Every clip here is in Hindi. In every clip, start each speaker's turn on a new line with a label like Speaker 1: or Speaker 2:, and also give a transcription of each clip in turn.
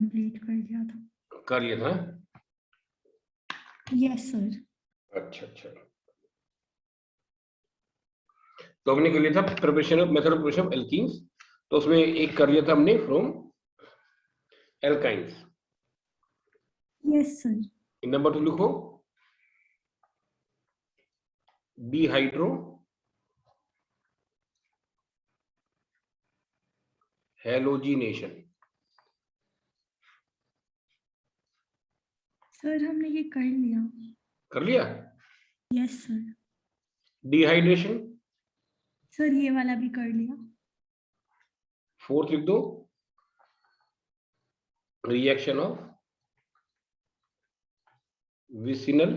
Speaker 1: कंप्लीट कर दिया था।
Speaker 2: कर लिया था?
Speaker 1: Yes sir.
Speaker 2: अच्छा अच्छा, तो हमने कर लिया था preparation of method of preparation of alkenes, तो उसमें एक कर लिया था हमने from alkynes.
Speaker 1: Yes sir.
Speaker 2: Number 2 लिखो, डिहाइड्रो हैलोजिनेशन।
Speaker 1: सर हमने ये कर लिया।
Speaker 2: कर लिया?
Speaker 1: Yes sir.
Speaker 2: डिहाइड्रेशन
Speaker 1: सर ये वाला भी कर लिया।
Speaker 2: 4 लिख दो, reaction of vicinal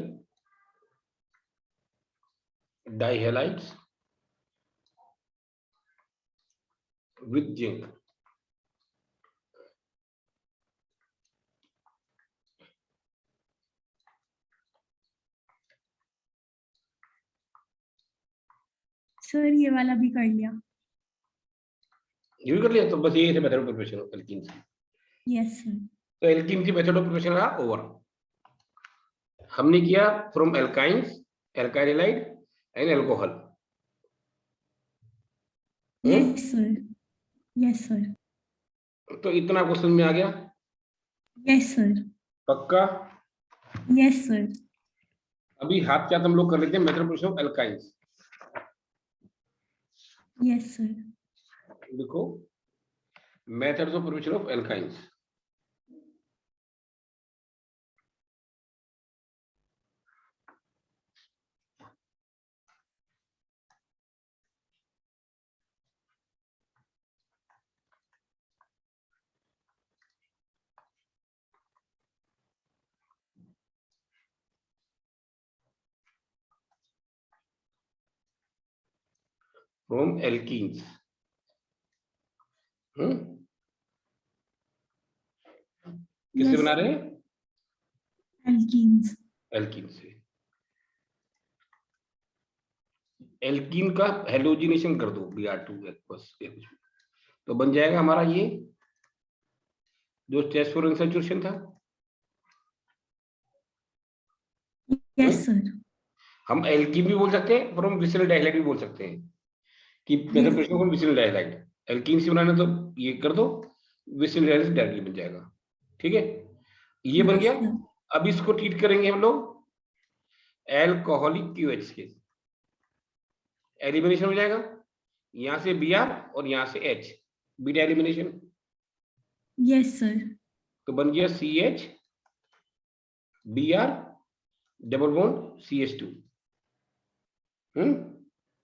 Speaker 2: dihalides with zinc.
Speaker 1: Sir ये वाला भी कर लिया।
Speaker 2: ये भी कर लिया, तो बस ये method of preparation of alkene से।
Speaker 1: Yes sir.
Speaker 2: तो एल्कीन की मेथड ऑफ प्रिपरेशन रहा ओवर। हमने किया from alkynes, alkyl halide and alcohol.
Speaker 1: Yes sir. Yes sir.
Speaker 2: तो इतना क्वेश्चन में आ गया?
Speaker 1: Yes sir.
Speaker 2: पक्का?
Speaker 1: Yes sir.
Speaker 2: अभी हाथ क्या हम लोग कर लेते हैं method of preparation of alkynes.
Speaker 1: Yes sir.
Speaker 2: देखो, methods of preparation of alkynes. From alkenes, किससे
Speaker 1: यस
Speaker 2: बना रहे हैं?
Speaker 1: एल्कीन्स।
Speaker 2: एल्कीन से। एल्कीन का हेलोजिनेशन कर दो Br2 बस, तो बन जाएगा हमारा ये जो टेस्ट फॉर सैचुरेशन था।
Speaker 1: Yes sir.
Speaker 2: हम एल्कीन भी बोल सकते हैं, फ्रॉम विसिल डाइहाइलाइड भी बोल सकते हैं कि method preparation from vicinal dihalide. Alkene से बनाना तो ये कर दो, विसिल डाइहाइलाइड डायरेक्टली बन जाएगा। ठीक है, ये बन गया। अब इसको ट्रीट करेंगे हम लोग एल्कोहलिक क्यूएच के, एलिमिनेशन हो जाएगा, यहां से Br और यहां से H, beta elimination.
Speaker 1: Yes sir.
Speaker 2: तो बन गया CH Br double bond CH2।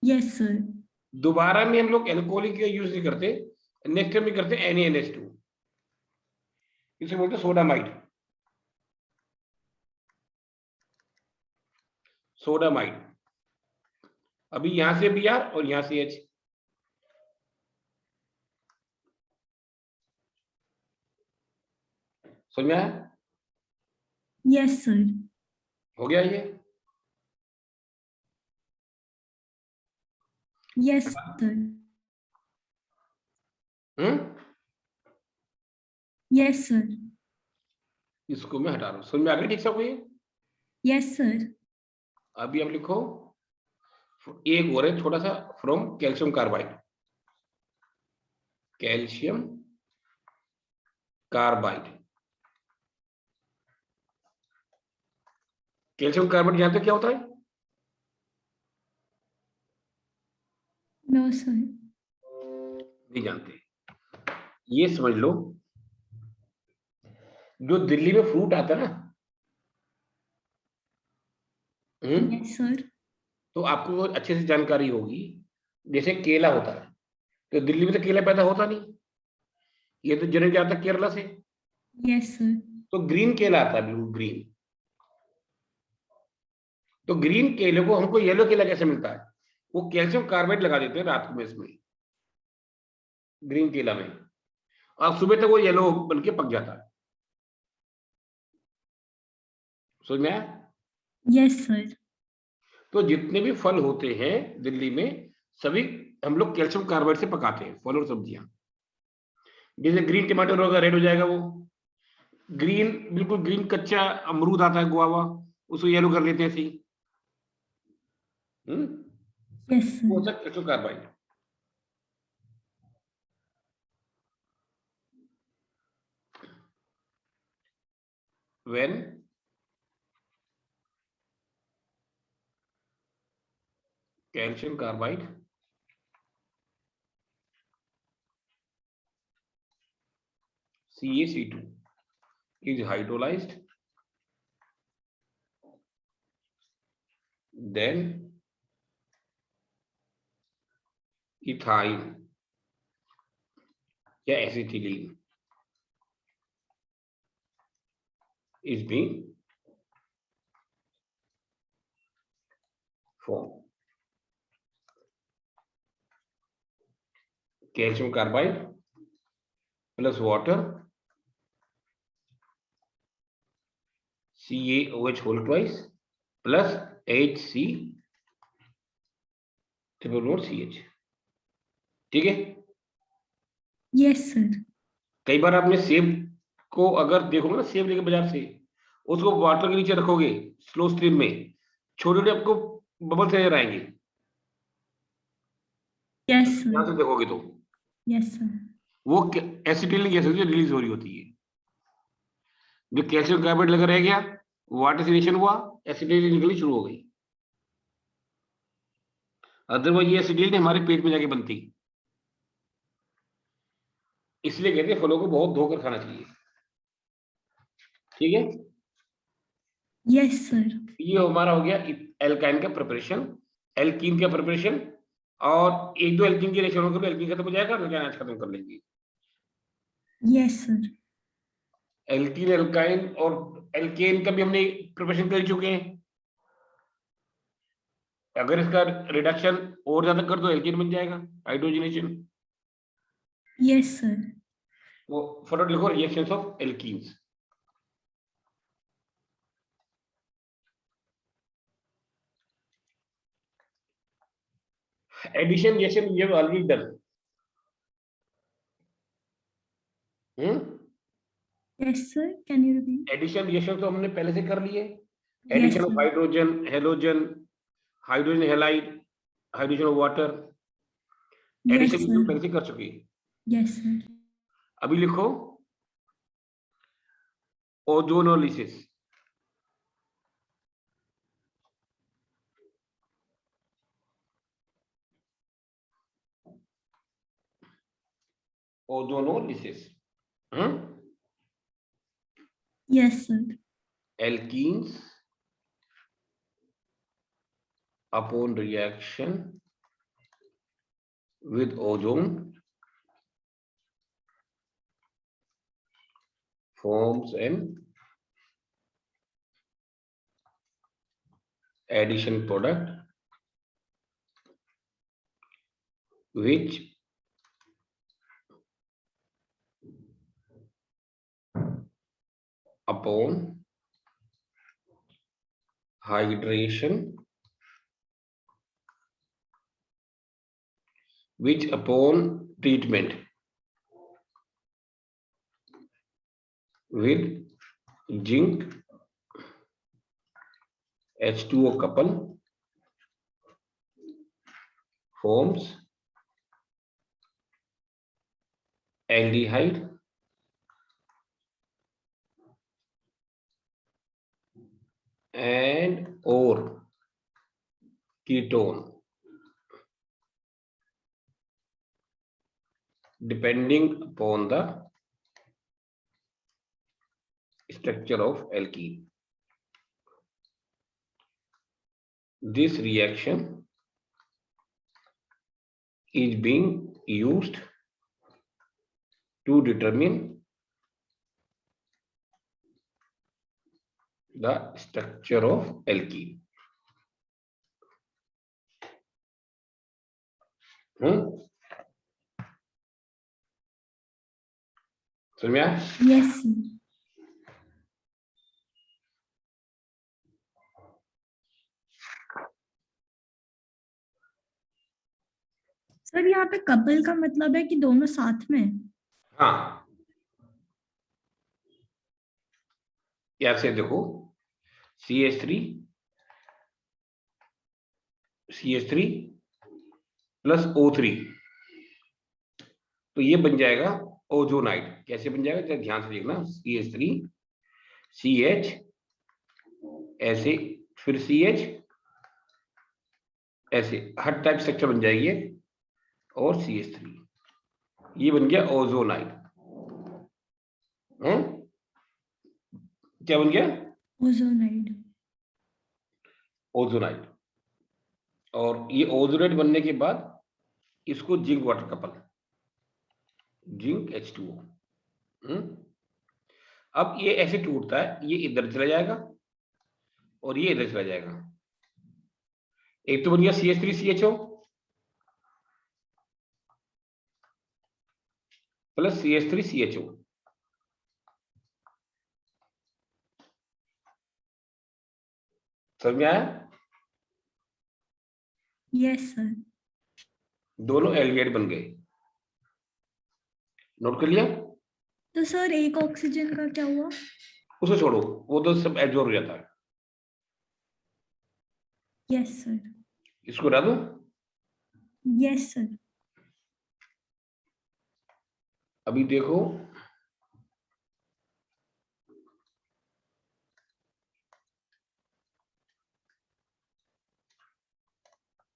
Speaker 1: Yes sir.
Speaker 2: दोबारा में हम लोग एल्कोहलिक का यूज नहीं करते, नेक्स्ट टाइम में करते NaNH2, इसे बोलते सोडामाइड। सोडामाइड। अभी यहां से Br और यहां से H। समझ में आया?
Speaker 1: Yes sir.
Speaker 2: हो गया ये?
Speaker 1: Yes sir. Yes sir.
Speaker 2: इसको मैं हटा रहा हूं। समझ में आ गया ठीक सब ये?
Speaker 1: Yes sir.
Speaker 2: अभी आप लिखो एक और है छोटा सा, from calcium carbide. Calcium carbide. Calcium carbide जानते हो क्या होता है?
Speaker 1: No sir.
Speaker 2: नहीं जानते? ये समझ लो, जो दिल्ली में फ्रूट आता है ना,
Speaker 1: यस सर।
Speaker 2: तो आपको अच्छे से जानकारी होगी। जैसे केला होता है, तो दिल्ली में तो केला पैदा होता नहीं, ये तो जनरली जाता है केरला से।
Speaker 1: Yes sir.
Speaker 2: तो ग्रीन केला आता है, बिल्कुल ग्रीन। तो ग्रीन केले को हमको येलो केला कैसे मिलता है? वो कैल्शियम कार्बाइड लगा देते हैं रात में इसमें, ग्रीन केला में, और सुबह तक वो येलो बन के पक जाता है। समझ में आया?
Speaker 1: Yes sir.
Speaker 2: तो जितने भी फल होते हैं दिल्ली में, सभी हम लोग कैल्शियम कार्बाइड से पकाते हैं, फल और सब्जियां। जैसे ग्रीन टमाटर होगा रेड हो जाएगा वो, ग्रीन, बिल्कुल ग्रीन कच्चा अमरूद आता है, गुआवा, उसको येलो कर लेते हैं ऐसे ही।
Speaker 1: Yes, sir.
Speaker 2: वो होता है calcium carbide. When calcium carbide CaC2 is hydrolyzed, then ethyl या acetylene is being formed. Calcium carbide plus water, CaOH whole twice plus HC triple bond CH। ठीक है।
Speaker 1: Yes, sir.
Speaker 2: कई बार आपने सेब को अगर देखोगे ना, सेब लेके बाजार से, उसको वाटर के नीचे रखोगे स्लो स्ट्रीम में, छोटे छोटे आपको बबल्स नजर आएंगे।
Speaker 1: Yes,
Speaker 2: ध्यान
Speaker 1: sir.
Speaker 2: से देखोगे तो
Speaker 1: Yes, sir.
Speaker 2: वो एसिटिलीन गैस होती है, रिलीज हो रही होती है। जो कैल्शियम कार्बाइड लगा रह गया, वाटर से रिएक्शन हुआ, एसिटिलीन निकलनी शुरू हो गई। अदरवाइज ये एसिटिलीन हमारे पेट में जाके बनती, इसलिए कहते हैं फलों को बहुत धोकर खाना चाहिए। ठीक है।
Speaker 1: Yes, sir.
Speaker 2: ये हमारा हो गया एल्काइन का प्रिपरेशन, एल्कीन का प्रिपरेशन, और एक दो एल्कीन की रिएक्शन होकर एल्कीन खत्म हो जाएगा, एल्काइन आज खत्म कर लेंगे।
Speaker 1: Yes, sir.
Speaker 2: एल्कीन, एल्काइन और एल्केन का भी हमने प्रिपरेशन कर चुके हैं। अगर इसका रिडक्शन और ज्यादा कर दो एल्केन बन जाएगा, हाइड्रोजनेशन।
Speaker 1: Yes, sir.
Speaker 2: वो फटाफट लिखो, reactions of alkenes. Addition reaction we have already done.
Speaker 1: Yes, sir. Can you repeat?
Speaker 2: Addition reaction तो हमने पहले से कर लिए।
Speaker 1: Yes,
Speaker 2: addition of
Speaker 1: sir.
Speaker 2: Hydrogen, halogen, hydrogen halide, hydrogen of water,
Speaker 1: Yes,
Speaker 2: addition
Speaker 1: sir.
Speaker 2: पहले से कर चुके हैं।
Speaker 1: Yes, sir.
Speaker 2: अभी लिखो ozonolysis. Ozonolysis.
Speaker 1: Yes, sir.
Speaker 2: Alkenes upon reaction with ozone forms an addition product which upon hydration, which upon treatment with zinc H2O couple forms aldehyde and or ketone depending upon the structure of alkene. This reaction is being used to determine the structure of alkene. समझ में आया?
Speaker 1: Yes, sir. सर यहाँ पे कपल का मतलब है कि दोनों साथ में?
Speaker 2: हाँ, यहाँ से देखो CH3 प्लस O3, तो ये बन जाएगा ओजोनाइड। कैसे बन जाएगा जरा ध्यान से देखना, CH3 CH ऐसे, फिर CH ऐसे, हर टाइप स्ट्रक्चर बन जाएगी और CH3, ये बन गया ओजोनाइड। क्या बन गया?
Speaker 1: ओजोनाइड।
Speaker 2: ओजोनाइड। और ये ओजोनाइड बनने के बाद इसको zinc water couple, zinc H2O। अब ये ऐसे टूटता है, ये इधर चला जाएगा और ये इधर चला जाएगा। एक तो बन गया CH3CHO प्लस CH3CHO। समझ में आया?
Speaker 1: Yes sir.
Speaker 2: दोनों एल्डिहाइड बन गए। नोट कर लिया?
Speaker 1: तो सर एक ऑक्सीजन का क्या हुआ?
Speaker 2: उसे छोड़ो, वो तो सब एब्जॉर्ब हो जाता है।
Speaker 1: Yes sir.
Speaker 2: इसको हटा दो।
Speaker 1: Yes sir.
Speaker 2: अभी देखो,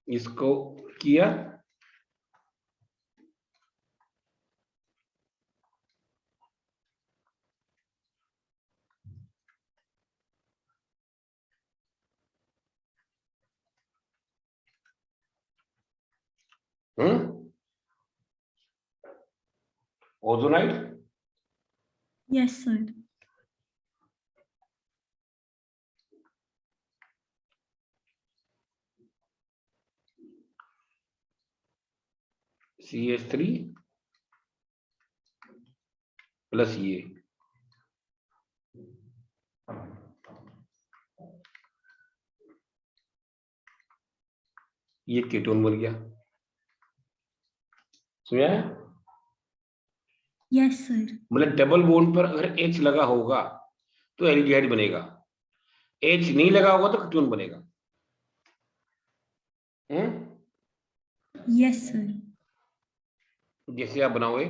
Speaker 2: इसको किया, ozonide
Speaker 1: yes sir.
Speaker 2: CH3 plus ये कीटोन बन गया। समझ आया?
Speaker 1: Yes sir.
Speaker 2: मतलब डबल बॉन्ड पर अगर H लगा होगा तो एल्डिहाइड बनेगा, H नहीं लगा होगा तो कीटोन बनेगा।
Speaker 1: Yes sir.
Speaker 2: जैसे आप बनाओगे,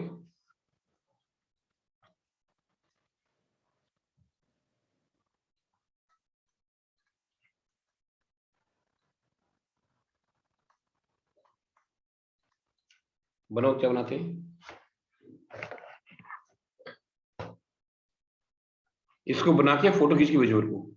Speaker 2: बनाओ, क्या बनाते हैं? इसको बना के फोटो खींच के भेजो मेरे को।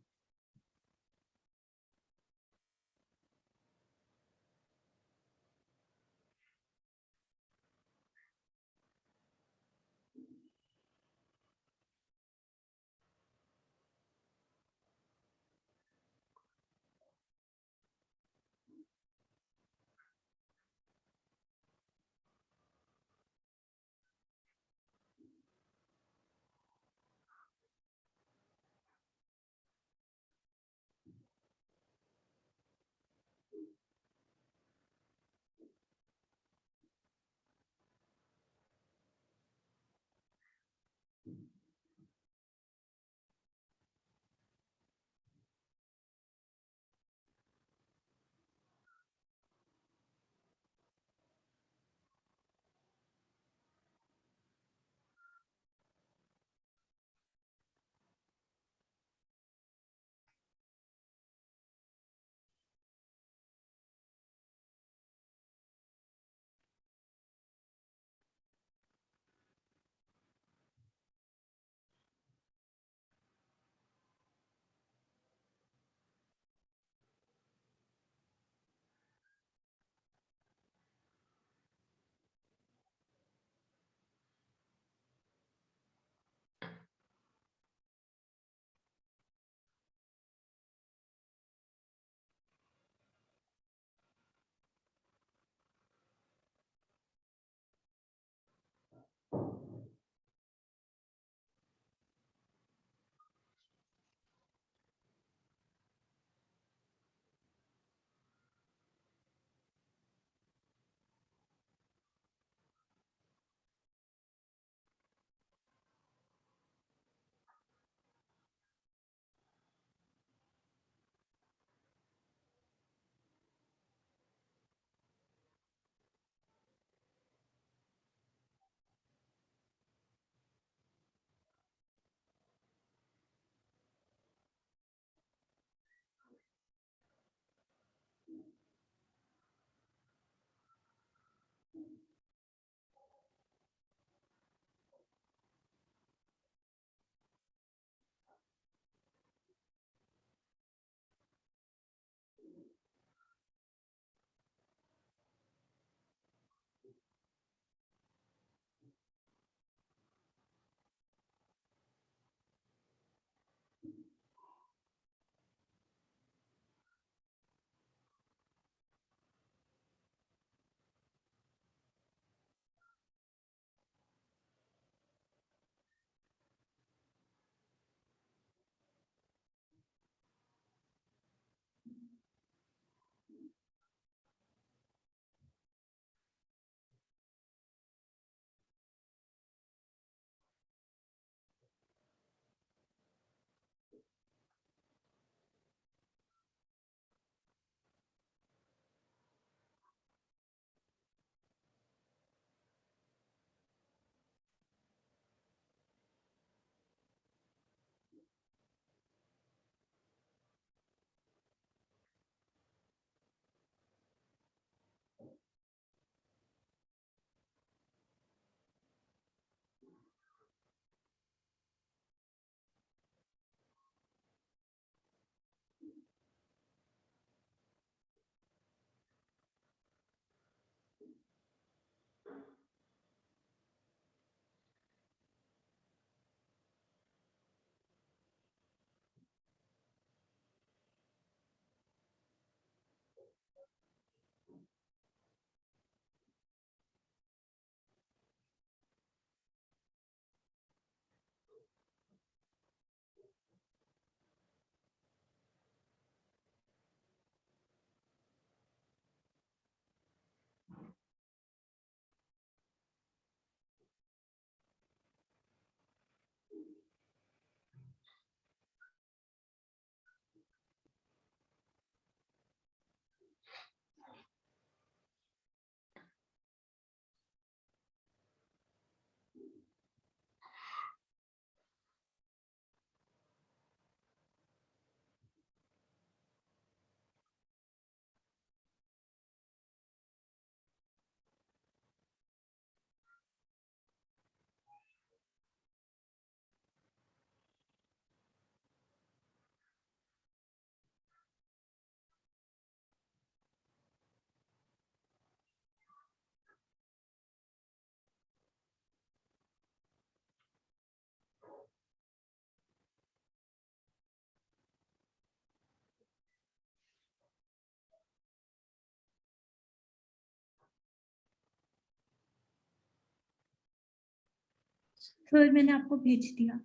Speaker 1: सर मैंने आपको भेज दिया।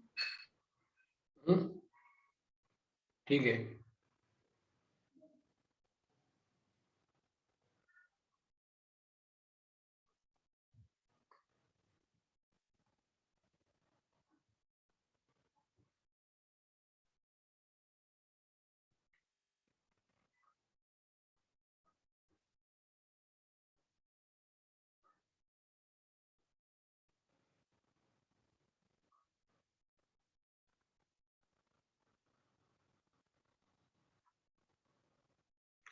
Speaker 2: ठीक है।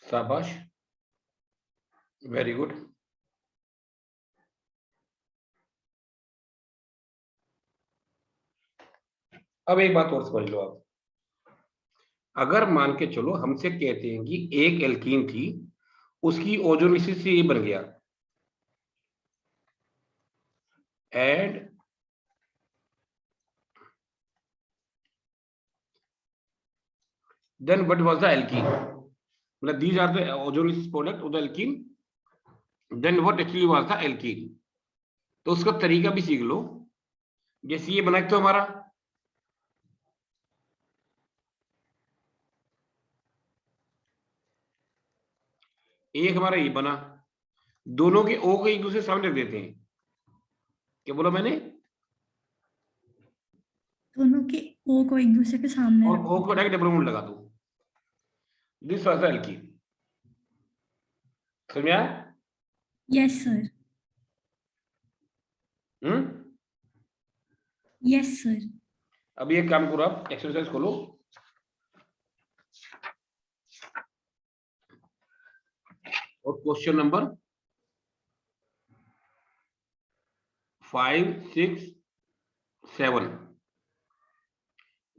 Speaker 2: शाबाश, वेरी गुड। अब एक बात और समझ लो आप, अगर मान के चलो हमसे कहते हैं कि एक एल्कीन थी, उसकी ओजोनिसिस से ये बन गया, and then what was the alkene, मतलब these are the ozonolysis product of the alkene, then what actually was the alkene. तो उसका तरीका भी सीख लो। जैसे ये बना तो हमारा एक हमारा ये बना, दोनों के ओ को एक दूसरे के सामने रख देते हैं। क्या बोला मैंने?
Speaker 1: दोनों के ओ को एक दूसरे के सामने
Speaker 2: और
Speaker 1: रख
Speaker 2: ओ को डायरेक्ट डबल बॉन्ड लगा दो, दिस वाज द एल्कीन। समझ में आया?
Speaker 1: Yes sir.
Speaker 2: Hmm.
Speaker 1: Yes sir.
Speaker 2: अभी एक काम करो, आप एक्सरसाइज खोलो और क्वेश्चन नंबर 5, 6, 7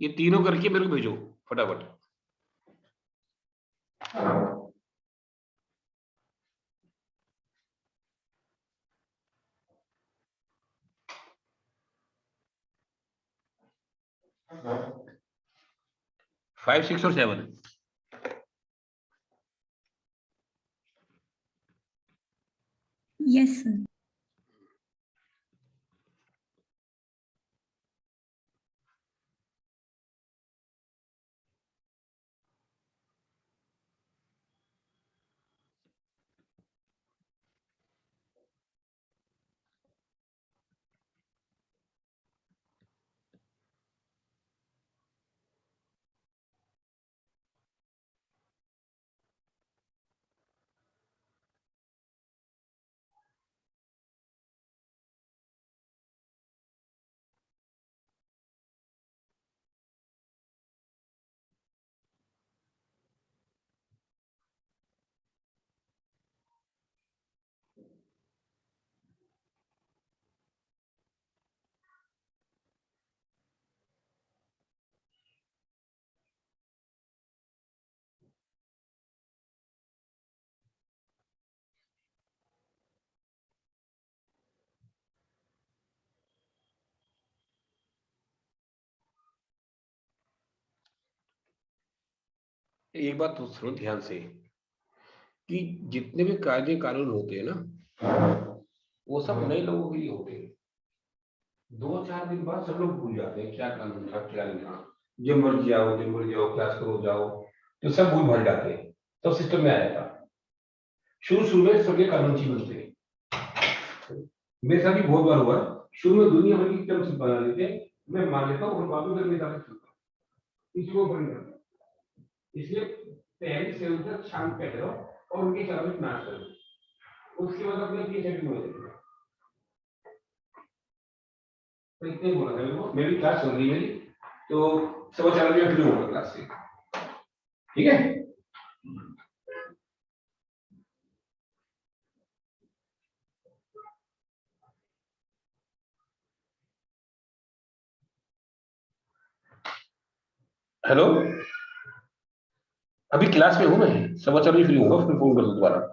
Speaker 2: ये तीनों करके मेरे को भेजो फटाफट। फाइव, सिक्स और 7।
Speaker 1: Yes sir.
Speaker 2: एक बात तो सुनो ध्यान से, कि जितने भी कायदे कानून होते हैं ना, वो सब नए लोगों के लिए होते हैं। 2-4 दिन बाद सब लोग भूल जाते हैं क्या कानून था क्या नहीं था। जब मर्जी आओ, जब मर्जी आओ, क्लास करो जाओ, तो सब भूल भर जाते हैं। तो सिस्टम में आया था, शुरू शुरू में सबके कानून चीज बनते हैं। मेरे साथ भी बहुत बार हुआ, शुरू में दुनिया भर की टर्म्स बना देते हैं, मैं मान लेता हूँ और बाद में करने का चलता हूँ, इसको बंद करता हूँ। इसलिए पहले से उनका शांत बैठे रहो और उनके खिलाफ नाश करो, उसके बाद अपने पीछे हो जाएगा। तो इतने बोला था वो, मेरी क्लास चल रही है मेरी, तो 4:15 में शुरू होगा क्लास से, ठीक है? हेलो, अभी क्लास में हूँ मैं, 4:15 फ्री होगा, फिर फोन कर दो दोबारा।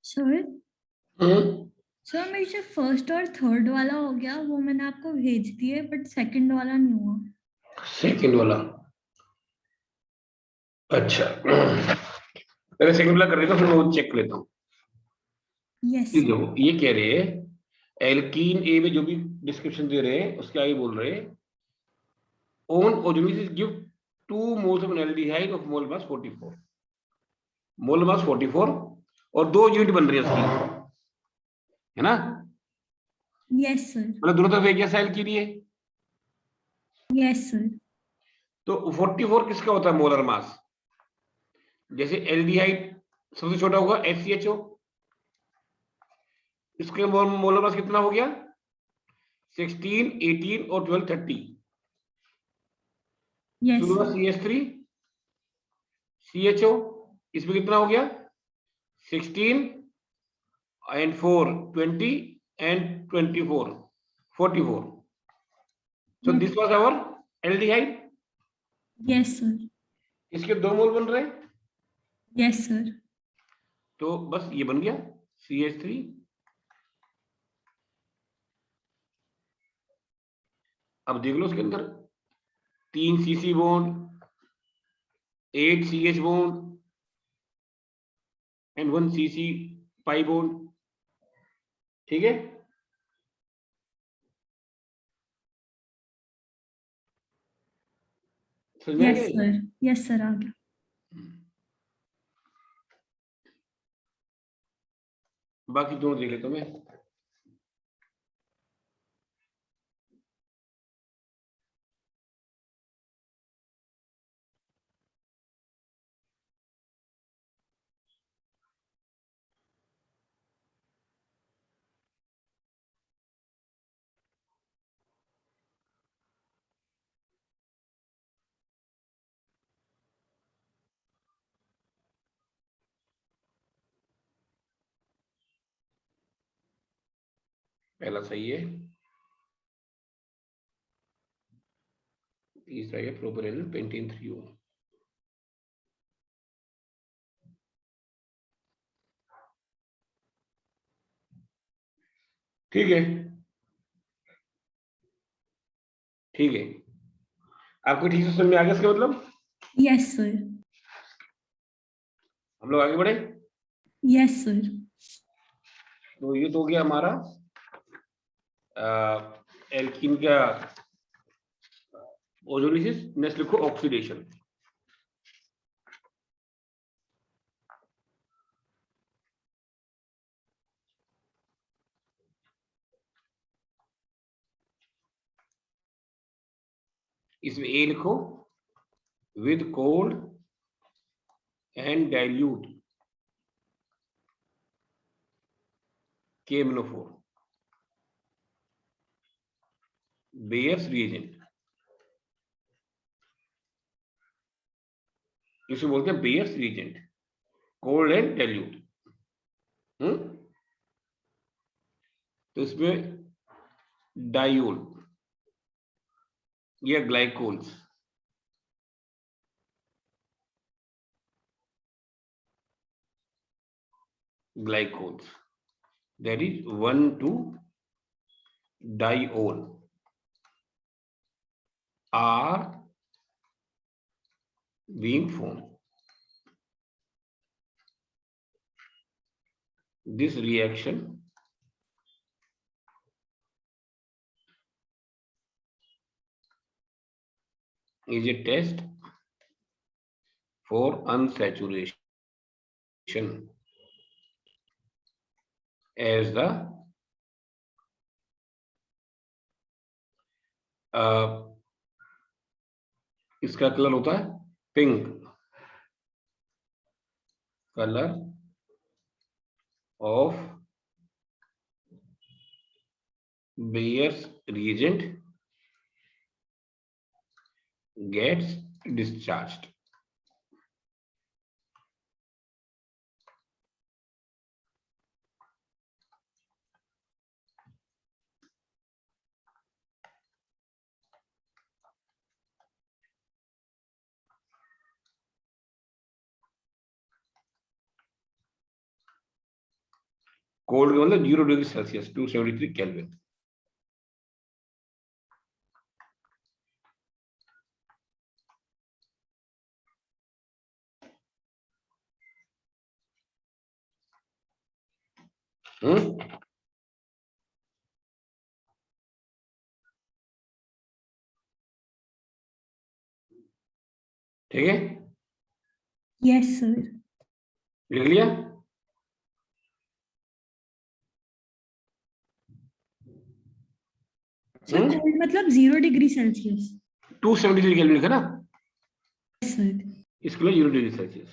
Speaker 1: सर
Speaker 2: हम्म,
Speaker 1: सर मेरे से फर्स्ट और थर्ड वाला हो गया, वो मैंने आपको भेज दिए, बट सेकंड वाला नहीं हुआ।
Speaker 2: सेकंड वाला, अच्छा। पहले सेकंड वाला कर लेता हूँ, फिर मैं वो चेक लेता हूँ।
Speaker 1: यस
Speaker 2: ठीक है,
Speaker 1: सर।
Speaker 2: वो ये कह रहे हैं एल्कीन ए में जो भी डिस्क्रिप्शन दे रहे हैं उसके आगे बोल रहे हैं on ozonolysis give 2 moles of aldehyde of mole mass 44, mole mass 44 और 2 यूनिट बन रही है उसकी, है ना?
Speaker 1: Yes sir.
Speaker 2: मतलब दोनों तरफ एक जैसा एल्कीन है।
Speaker 1: Yes sir.
Speaker 2: तो 44 किसका होता है मोलर मास? जैसे एल्डिहाइड सबसे छोटा होगा HCHO, इसके मोलर मास कितना हो गया? 16, 18 और 12, 30।
Speaker 1: यस
Speaker 2: फिर होगा
Speaker 1: सर।
Speaker 2: CH3, CHO, इसमें कितना हो गया? 16 and 4, 20 and 24, 44. So
Speaker 1: yes
Speaker 2: this was our aldehyde.
Speaker 1: Yes sir.
Speaker 2: इसके 2 मोल बन रहे हैं,
Speaker 1: यस सर।
Speaker 2: तो बस ये बन गया CH3। अब देख लो उसके अंदर 3 CC bond, 8 CH bond and 1 CC pi bond. ठीक है, समझ में आ
Speaker 1: यस
Speaker 2: गया ये?
Speaker 1: सर। यस सर, आ गया।
Speaker 2: बाकी दोनों देख लेता हूं मैं। पहला सही है, तीसरा है प्रोपेनॉल पेंटेन 3O। ठीक है, ठीक है, आपको ठीक से समझ में आ गया इसका मतलब?
Speaker 1: Yes sir.
Speaker 2: हम लोग आगे बढ़े।
Speaker 1: Yes sir.
Speaker 2: तो ये तो हो गया हमारा एल्कीन का ओजोलिसिस। नेक्स्ट लिखो ऑक्सीडेशन। इसमें ए लिखो, with cold and dilute KMnO4 bears reagent. इसे बोलते हैं bears reagent, cold and dilute. तो इसमें डाइओल या glycols, glycols, that is 1,2-diol are being formed. This reaction is a test for unsaturation as the इसका कलर होता है pink colour of Bayer's reagent gets discharged. Cold का मतलब 0 डिग्री सेल्सियस 273 केल्विन। ठीक है,
Speaker 1: यस सर।
Speaker 2: लिख लिया।
Speaker 1: सर कोल्ड मतलब 0 डिग्री सेल्सियस।
Speaker 2: 273 केल्विन लिखा ना?
Speaker 1: Yes sir.
Speaker 2: इसके लिए 0 डिग्री सेल्सियस।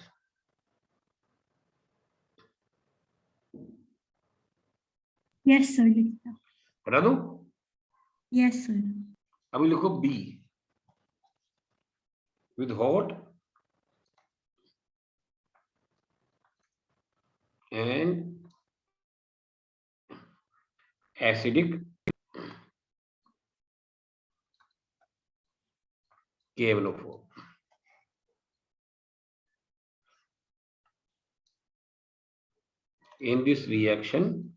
Speaker 1: यस सर लिखता।
Speaker 2: बता दो।
Speaker 1: Yes sir.
Speaker 2: अभी लिखो B, with hot and acidic KMnO4. In this reaction,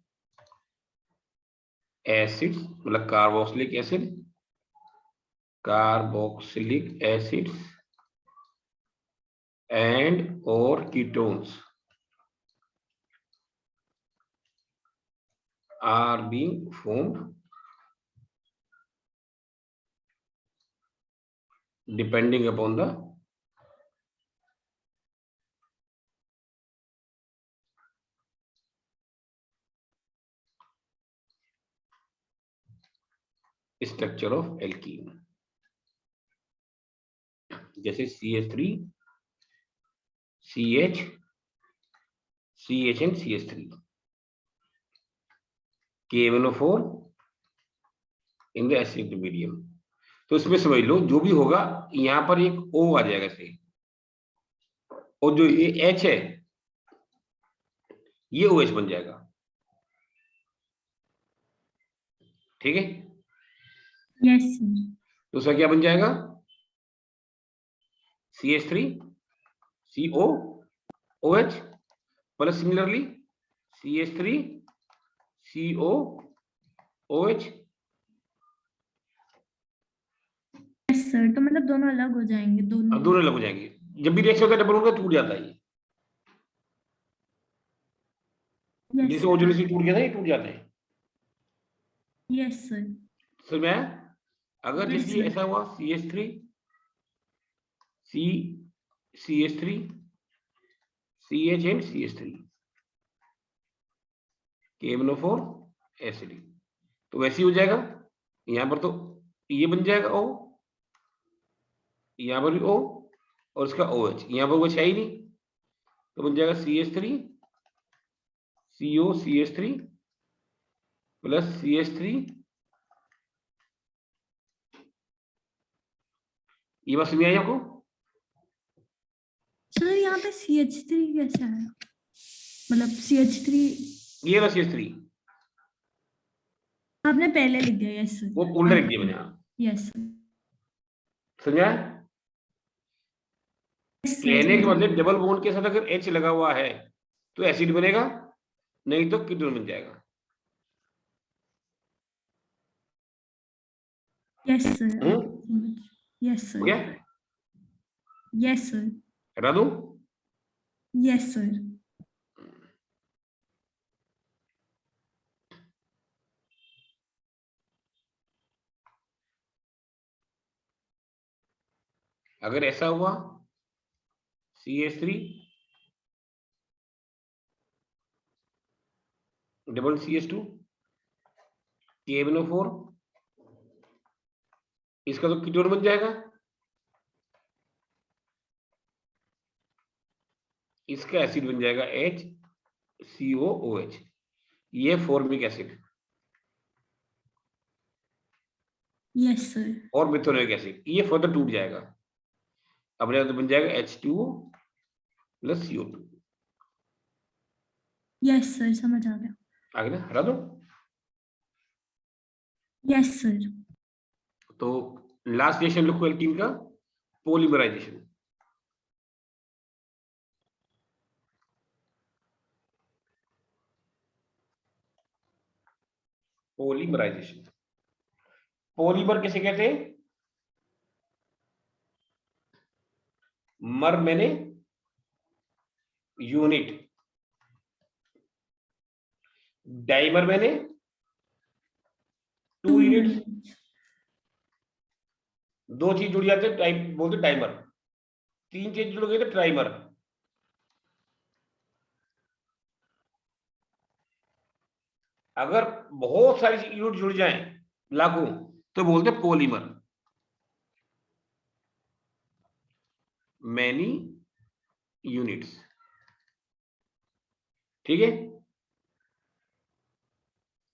Speaker 2: acids मतलब carboxylic acids and or ketones are being formed depending upon the structure of alkene. जैसे CH3 CH CH and CH3 KMnO4 in the acidic medium। तो इसमें समझ लो जो भी होगा यहां पर एक O आ जाएगा से, और जो ये H है ये OH बन जाएगा। ठीक है,
Speaker 1: यस सर।
Speaker 2: तो उसका क्या बन जाएगा? CH3 COOH plus similarly CH3 CO OH।
Speaker 1: Yes sir, तो मतलब दोनों अलग हो जाएंगे, दोनों।
Speaker 2: अब दोनों अलग हो जाएंगे। जब भी रिएक्शन होता है डबल होगा टूट जाता है ये।
Speaker 1: यस
Speaker 2: जैसे
Speaker 1: सर।
Speaker 2: ओजोन टूट गया था, ये टूट जाते हैं।
Speaker 1: Yes sir.
Speaker 2: समझ में आया? अगर
Speaker 1: यस
Speaker 2: जैसे ये
Speaker 1: सर।
Speaker 2: ऐसा हुआ CH3 C CH3 CH and CH3 KMnO4 acid, तो वैसे ही हो जाएगा। यहाँ पर तो ये बन जाएगा O, यहाँ पर भी O, और इसका OH, यहाँ पर OH है ही नहीं, तो बन जाएगा CH3 CO CH3 plus CH3। ये बात समझ आई आपको?
Speaker 1: सर यहाँ पे CH3 कैसे आया? मतलब CH3
Speaker 2: ये वाला CH3
Speaker 1: आपने पहले लिख दिया। यस
Speaker 2: वो
Speaker 1: सर।
Speaker 2: उल्टा लिख दिया मैंने यहाँ।
Speaker 1: Yes sir.
Speaker 2: समझा?
Speaker 1: यस सर,
Speaker 2: कहने के
Speaker 1: समझा।
Speaker 2: मतलब डबल बॉन्ड के साथ अगर H लगा हुआ है तो एसिड बनेगा, नहीं तो कीटोन बन जाएगा।
Speaker 1: Yes sir. यस
Speaker 2: हो
Speaker 1: सर।
Speaker 2: गया?
Speaker 1: Yes sir.
Speaker 2: हटा दूं?
Speaker 1: Yes sir.
Speaker 2: अगर ऐसा हुआ CH3 डबल CH2 KMnO4, इसका तो कीटोन बन जाएगा, इसका एसिड बन जाएगा HCOOH, ये फॉर्मिक एसिड
Speaker 1: यस सर।
Speaker 2: और मेथोनिक एसिड, ये फर्दर टूट जाएगा, अपने आप तो बन जाएगा H2O plus CO2।
Speaker 1: Yes sir, समझ आ गया।
Speaker 2: आगे ना हटा दो।
Speaker 1: Yes sir.
Speaker 2: तो लास्ट रिएक्शन लिखो एल्कीन का, पॉलीमराइजेशन। पॉलीमराइजेशन, पॉलीमर किसे कहते हैं? मर मैंने यूनिट, डाइमर मैंने 2 यूनिट्स। दो चीज जुड़ जाते हैं टाइप बोलते डाइमर, 3 चीज जुड़ गई तो ट्राइमर। अगर बहुत सारी यूनिट जुड़ जाएं लाखों तो बोलते पॉलीमर, मैनी यूनिट्स। ठीक है?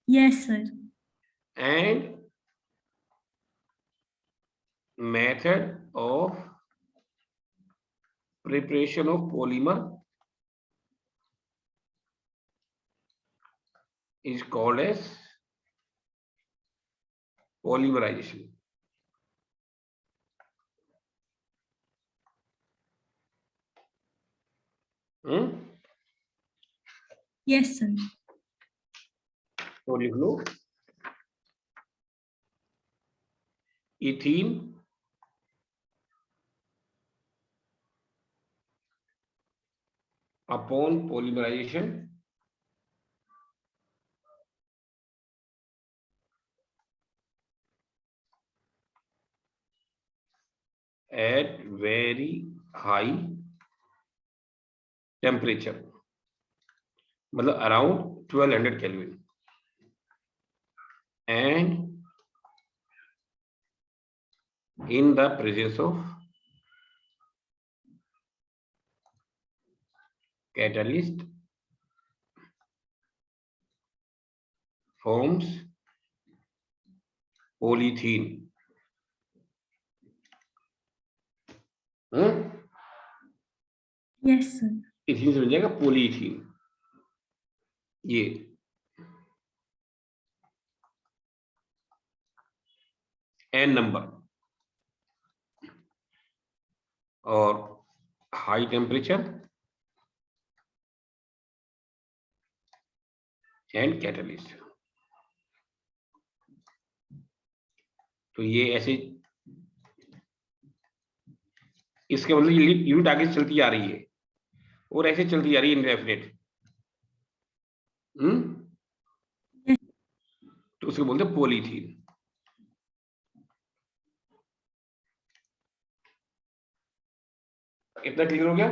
Speaker 1: Yes sir.
Speaker 2: And method of preparation of polymer is called as polymerization.
Speaker 1: Yes sir.
Speaker 2: तो लिख लो ethene upon polymerization at very high temperature, मतलब around 1200 kelvin, and in the presence of catalyst forms polythene।
Speaker 1: Yes sir.
Speaker 2: Ethene से बन जाएगा पोलीथीन। ये n नंबर और हाई टेम्परेचर एंड कैटलिस्ट। तो ये ऐसे, इसके मतलब ये यूनिट आगे चलती आ रही है और ऐसे चलती आ रही है इंडेफिनिट। तो उसको बोलते हैं पॉलीथीन। इतना क्लियर हो गया?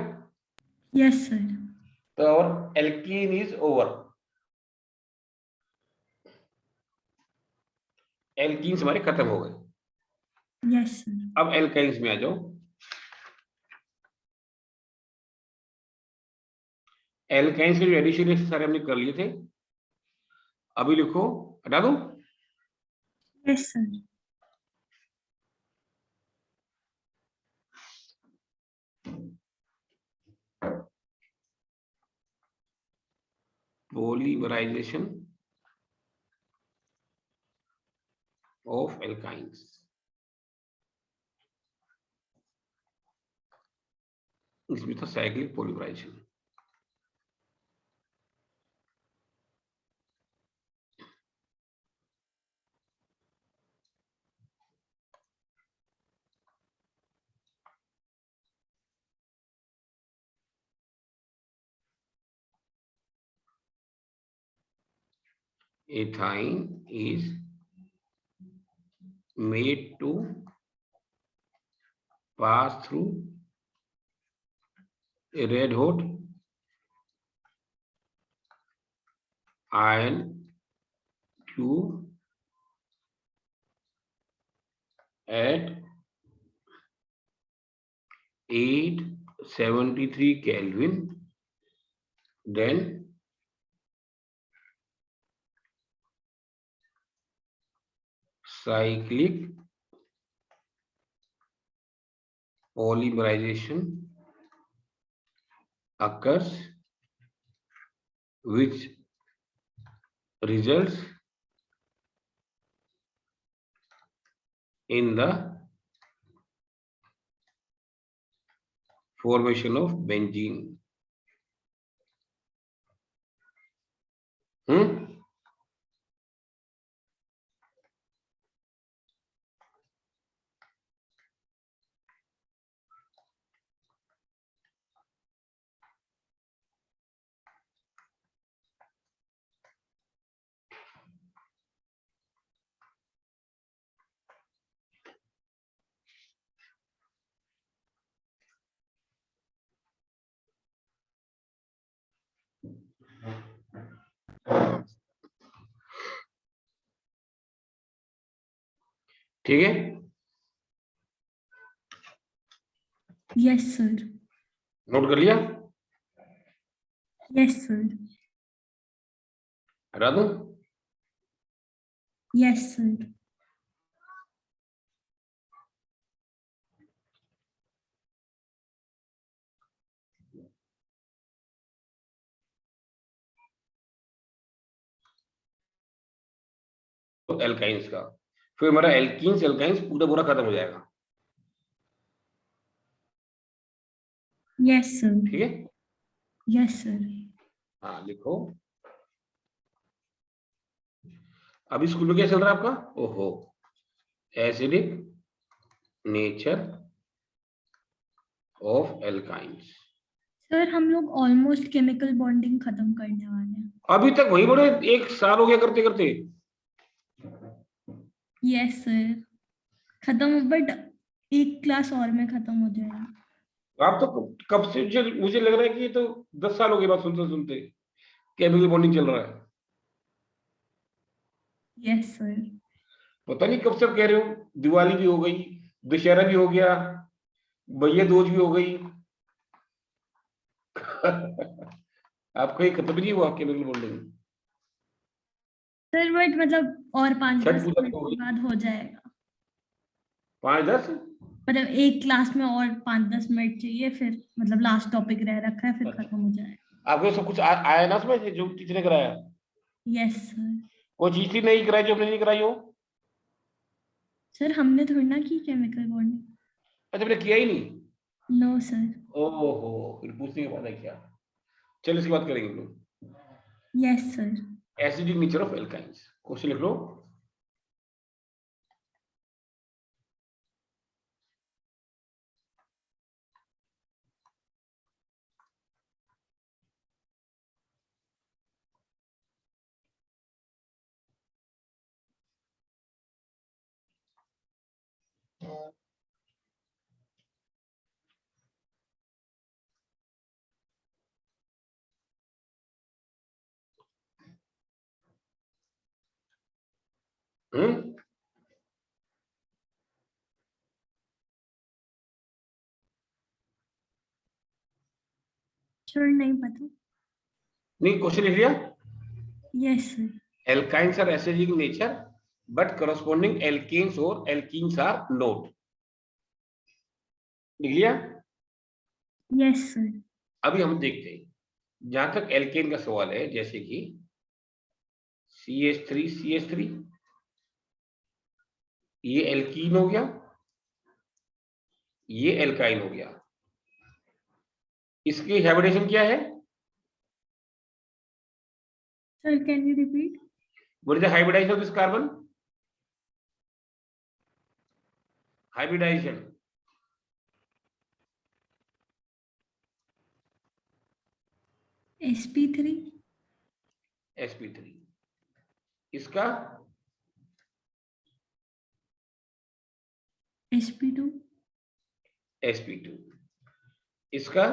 Speaker 1: Yes sir.
Speaker 2: तो और एल्कीन इज ओवर। एल्कीन्स हमारे खत्म हो गए।
Speaker 1: Yes sir.
Speaker 2: अब एल्काइंस में आ जाओ। एल्काइंस के जो एडिशन सारे हमने कर लिए थे, अभी लिखो, हटा दो।
Speaker 1: Yes sir.
Speaker 2: Polymerisation of alkynes. इसमें था cyclic polymerisation. Ethyne is made to pass through a red hot iron tube at 873 Kelvin, then cyclic polymerization occurs, which results in the formation of benzene. ठीक है?
Speaker 1: Yes sir.
Speaker 2: नोट कर लिया?
Speaker 1: Yes sir.
Speaker 2: हटा दूं?
Speaker 1: Yes sir.
Speaker 2: तो एल्काइंस का, फिर हमारा एल्कीन्स एल्काइंस पूरा पूरा खत्म हो जाएगा।
Speaker 1: Yes sir.
Speaker 2: ठीक है?
Speaker 1: Yes sir.
Speaker 2: हाँ लिखो। अभी स्कूल में क्या चल रहा है आपका? ओहो, acidic nature of alkynes.
Speaker 1: Sir हम लोग ऑलमोस्ट केमिकल बॉन्डिंग खत्म करने वाले हैं।
Speaker 2: अभी तक वही बड़े, 1 साल हो गया करते करते।
Speaker 1: यस सर, खत्म, बट एक क्लास और में खत्म हो जाएगा।
Speaker 2: आप तो कब से, मुझे लग रहा है कि ये तो 10 साल हो गए बात सुनते सुनते केमिकल बॉन्डिंग चल रहा है।
Speaker 1: Yes sir.
Speaker 2: पता नहीं कब से आप कह रहे हो। दिवाली भी हो गई, दशहरा भी हो गया, भैया दूज भी हो गई। आपका ये खत्म नहीं हुआ केमिकल बॉन्डिंग?
Speaker 1: सर बट मतलब और
Speaker 2: छठ
Speaker 1: 5-10
Speaker 2: पूजा भी
Speaker 1: मिनट
Speaker 2: हो
Speaker 1: के
Speaker 2: गई,
Speaker 1: बाद हो जाएगा।
Speaker 2: 5-10।
Speaker 1: मतलब एक क्लास में और 5-10 मिनट चाहिए, फिर मतलब लास्ट टॉपिक रह रखा है, फिर खत्म हो जाएगा।
Speaker 2: आपको सब कुछ आया ना समझ, जो टीचर ने कराया?
Speaker 1: Yes sir.
Speaker 2: कोई चीज थी नहीं कराई जो हमने नहीं कराई हो?
Speaker 1: सर हमने थोड़ी ना की केमिकल बॉन्डिंग।
Speaker 2: अच्छा, हमने किया ही नहीं?
Speaker 1: No sir.
Speaker 2: ओहो, फिर पूछने के बाद है क्या? चलो इसकी बात करेंगे हम लोग।
Speaker 1: Yes sir.
Speaker 2: Acidic nature of alkynes, question लिख लो।
Speaker 1: सर नहीं पता।
Speaker 2: नहीं, क्वेश्चन लिख लिया।
Speaker 1: Yes sir.
Speaker 2: Alkynes are acidic in nature, but corresponding alkanes or alkenes are not. लिख लिया।
Speaker 1: Yes sir.
Speaker 2: अभी हम देखते हैं, जहां तक एल्केन का सवाल है, जैसे कि CH3 ये एल्कीन हो गया, ये एल्काइन हो गया। इसकी हाइब्रिडेशन क्या है?
Speaker 1: Sir can you repeat?
Speaker 2: What is the hybridisation of this carbon? Hybridisation
Speaker 1: sp3।
Speaker 2: sp3। इसका
Speaker 1: sp2।
Speaker 2: sp2। इसका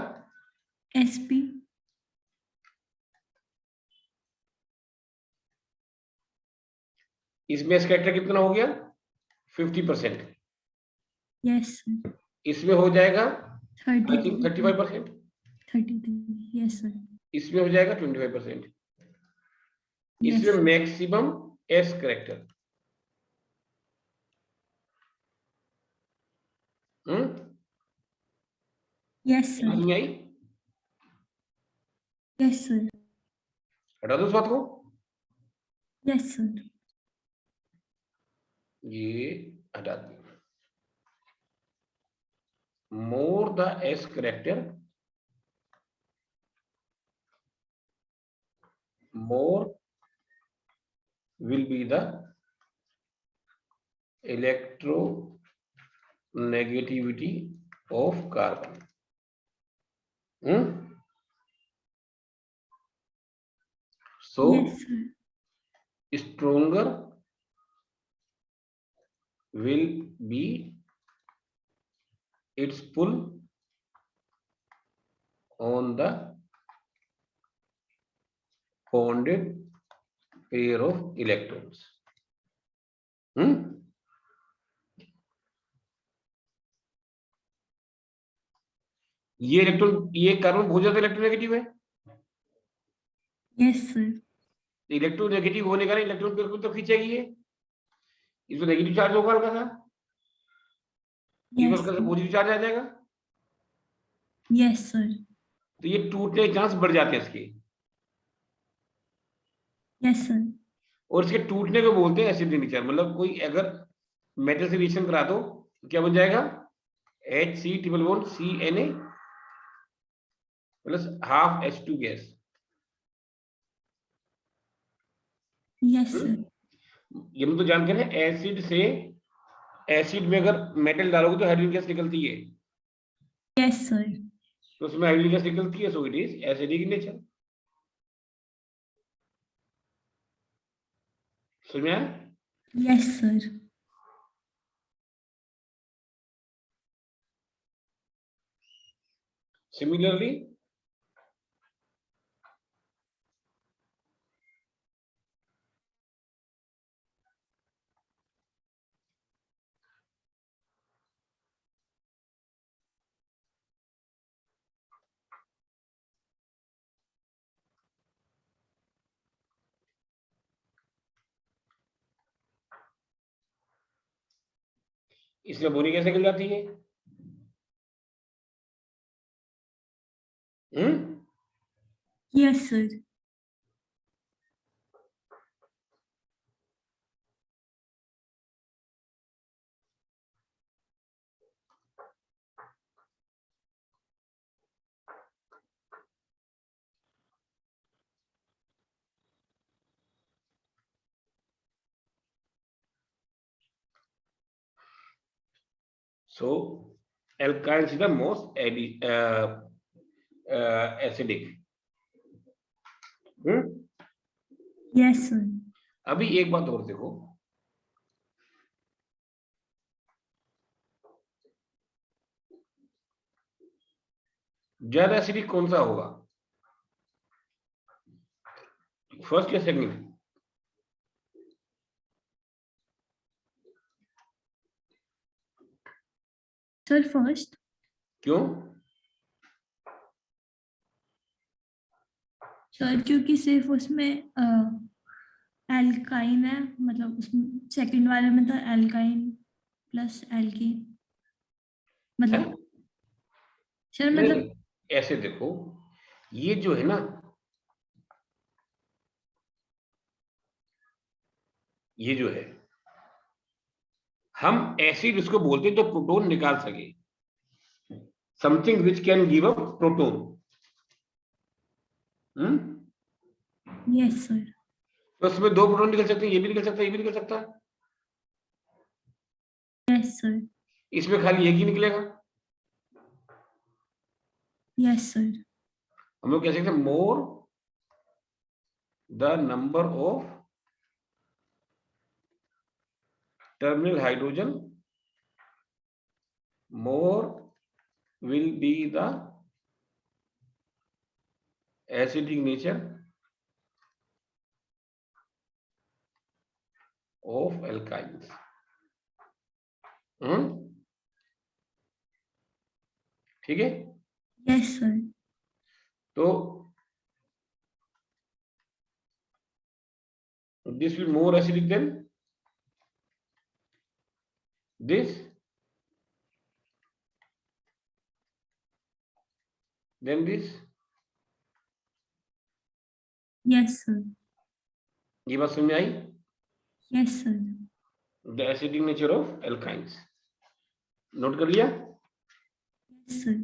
Speaker 1: sp।
Speaker 2: इसमें स्कैटर कितना हो गया? 50%।
Speaker 1: Yes sir.
Speaker 2: इसमें हो जाएगा आई
Speaker 1: 33।
Speaker 2: थिंक 35%।
Speaker 1: 33 yes sir.
Speaker 2: इसमें हो जाएगा 25%।
Speaker 1: यस
Speaker 2: इसमें maximum S character.
Speaker 1: Yes sir.
Speaker 2: समझ में आई?
Speaker 1: Yes sir.
Speaker 2: हटा दो इस बात को।
Speaker 1: Yes sir.
Speaker 2: ये हटा दो। More the S character, more will be the electronegativity of carbon. So
Speaker 1: yes sir.
Speaker 2: stronger will be its pull on the bonded pair of electrons. ये इलेक्ट्रॉन, ये कार्बन बहुत ज्यादा इलेक्ट्रोनेगेटिव है।
Speaker 1: Yes sir.
Speaker 2: इलेक्ट्रोनेगेटिव होने का इलेक्ट्रॉन पेयर को तो खींचेगी ये, इसमें नेगेटिव चार्ज होगा हल्का सा, ये हल्का सा पॉजिटिव चार्ज आ जाएगा।
Speaker 1: Yes sir.
Speaker 2: तो ये टूटने के चांस बढ़ जाते हैं इसके।
Speaker 1: Yes sir.
Speaker 2: और इसके टूटने को बोलते हैं एसिड नेचर। मतलब कोई अगर मेटल से रिएक्शन करा दो तो क्या बन जाएगा? HC≡CNA plus half H2 gas.
Speaker 1: Yes sir.
Speaker 2: ये हम तो जानते हैं, एसिड से एसिड में अगर मेटल डालोगे तो हाइड्रोजन गैस निकलती है।
Speaker 1: Yes sir.
Speaker 2: तो उसमें हाइड्रोजन गैस निकलती है, so it is acidic in nature. समझ में आया?
Speaker 1: Yes sir.
Speaker 2: सिमिलरली इसमें बोरी कैसे निकल जाती है?
Speaker 1: Yes sir.
Speaker 2: So alkynes is the most acidic.
Speaker 1: Yes sir.
Speaker 2: अभी एक बात और देखो, ज्यादा एसिडिक कौन सा होगा, फर्स्ट या सेकंड?
Speaker 1: Sir first.
Speaker 2: क्यों?
Speaker 1: सर क्योंकि सिर्फ उसमें एल्काइन है, मतलब उसमें सेकंड वाले में था एल्काइन प्लस एल्कीन, मतलब सर
Speaker 2: नहीं,
Speaker 1: मतलब
Speaker 2: ऐसे देखो, ये जो है ना, ये जो है, हम एसिड इसको बोलते हैं जो प्रोटोन निकाल सके, something which can give a proton.
Speaker 1: Yes sir.
Speaker 2: तो उसमें दो प्रोटॉन निकल सकते हैं, ये भी निकल सकता है, ये भी निकल सकता है।
Speaker 1: Yes sir.
Speaker 2: इसमें खाली एक ही निकलेगा।
Speaker 1: Yes sir.
Speaker 2: हम लोग कह सकते हैं more the number of terminal hydrogen, more will be the acidic nature of alkynes. ठीक है?
Speaker 1: Yes sir.
Speaker 2: तो this will more acidic than this, than this.
Speaker 1: Yes sir.
Speaker 2: ये बात समझ में आई?
Speaker 1: Yes sir.
Speaker 2: The acidic nature of alkynes. Note कर लिया?
Speaker 1: Yes sir.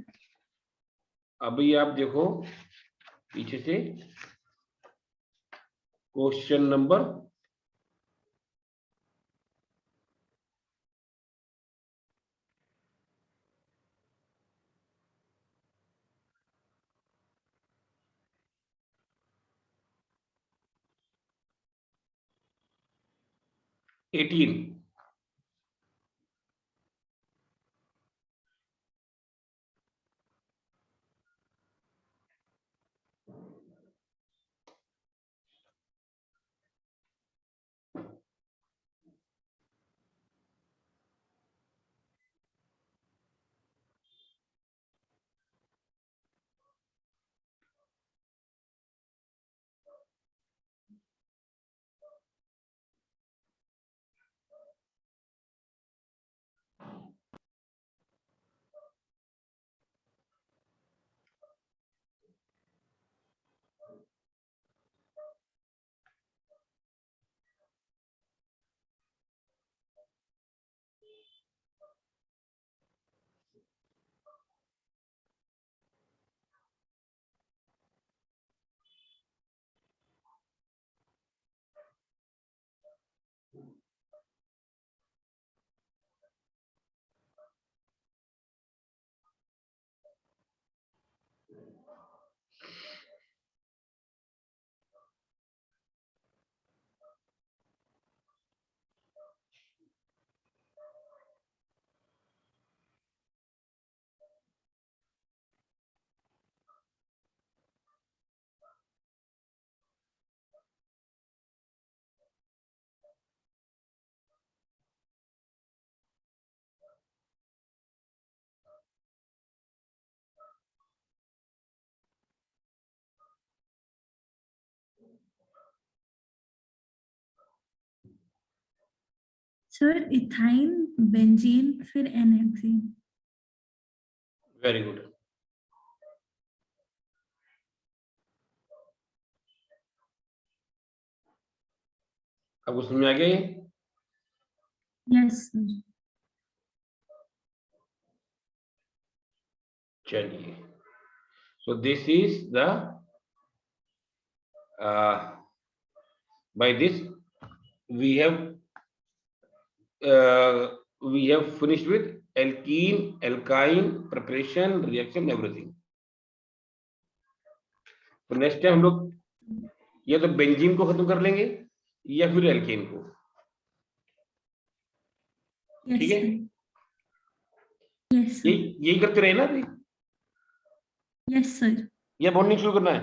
Speaker 2: अब ये आप देखो पीछे से question number 18।
Speaker 1: Sir ethyne, benzene, फिर एनहेक्सीन।
Speaker 2: Very good. आपको समझ में आ गया ये?
Speaker 1: Yes sir.
Speaker 2: चलिए, so this is the by this we have finished with alkene, alkyne preparation, reaction, everything. तो नेक्स्ट टाइम हम लोग या तो बेंजीन को खत्म कर लेंगे या फिर एल्केन को। ठीक है?
Speaker 1: Yes sir.
Speaker 2: यही करते रहे ना अभी।
Speaker 1: Yes sir.
Speaker 2: या बॉन्डिंग शुरू करना है?